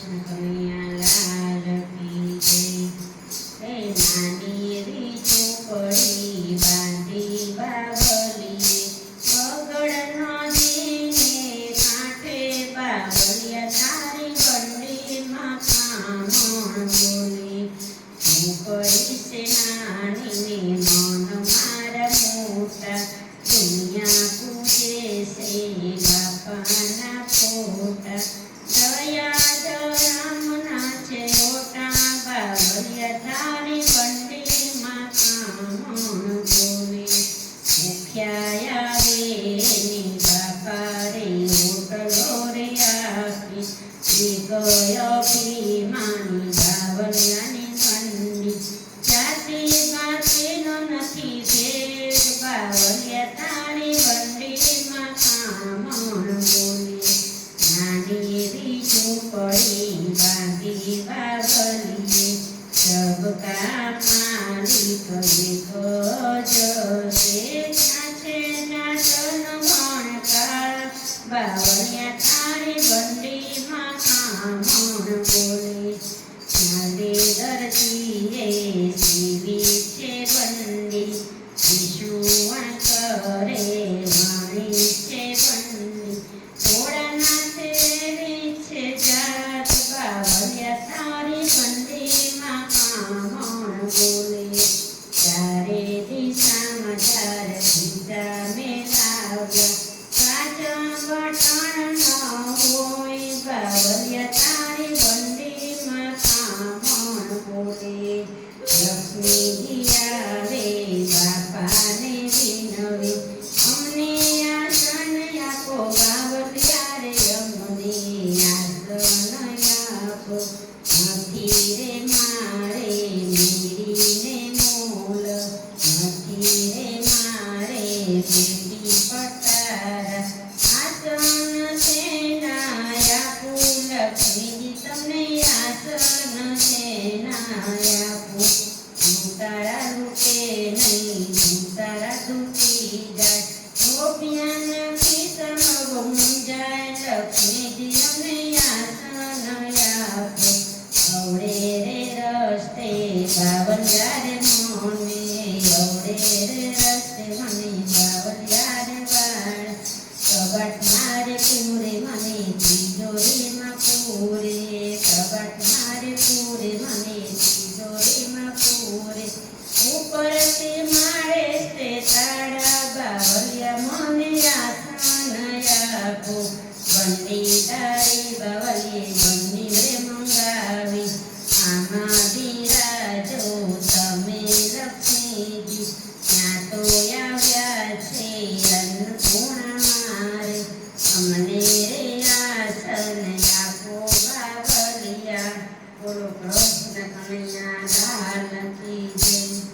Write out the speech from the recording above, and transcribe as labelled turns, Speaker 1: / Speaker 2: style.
Speaker 1: કૃષ્ણ કનૈયા લાલ કી જય। હે નાની એવી ઝૂંપડી બાંધી બાવલીએ, બગડ નદીને કાંઠે બાવલિયા, તારી બંડીમાં કામણ બોલી। ઝૂંપડી છે નાની ને મન મારા મોટા, દુનિયા પૂજે છે બાપાના ફોટા। દયા ધરમના છે ઓટા, બાવલિયા તારી બંડીમાં કામણ બોલી। ભૂખ્યા આવે ની બાપા રે ઓટલો રે આપી, ગયો ભીમાની બાવલિયાની કંડી। જાતિ પાતીનો નથી ભેદ, બાવલિયા તારી બંડીમાં કામણ બોલી। નાની એવી ઝૂંપડી બાંધી બાવલીએ, સબકા માલિક દેખો જશે, ક્યાં છે નાચન વણકાર, બાવલિયા તારી બંડીમાં કામણ બોલી। ચાલે ધરતીએ સીવી છે બંડી, વિશુવણ કરે વાણી છે બંડી। ભોળાનાથે એવી છે જાત, બાવલિયા તારી બંડીમાં કામણ બોલી। ચારે દિશામાં ચાર દીધા મેલાવ્યા, કાચા બટણ ન હોય, બાવલિયા તારી બંડીમાં કામણ બોલી। લક્ષ્મીજી આવે બાપાને વિનવે, અમને આસન આપો બાવલિયા રે, અમને આસન આપો। નથી રે મારે મેળીને મોલ, નથી રે મારે પેટી પટારા, આસન સેના આપું લક્ષ્મીજી તમને, આસન સેના આપું। તારા રૂપે નહીં તારા તૂટી જાય, ગોપિયાના કિસમ ગુંજાય, લક્ષ્મીજી અમને આસન આપો। અવડે રે રસ્તે બાવલિયા રે મને, અવડે રે રસ્તે મને બાવલિયા રે વાળ, કબાટ મારે પૂરે મને તિજોરીમાં પૂરે, કબાટ મારે પૂરે મને તિજોરીમાં પૂરે। ઉપરથી મારે તે તાળા, બાવલિયા મને આસન આપો। બંડી તારી બાવલીએ બંડી રે મંગાવી, આમાં બિરાજો તમે લક્ષ્મીજી, ત્યાં તો આવ્યા છે અન્નપૂર્ણા મારે, અમને રે આસન આપો બાવલિયા। બોલો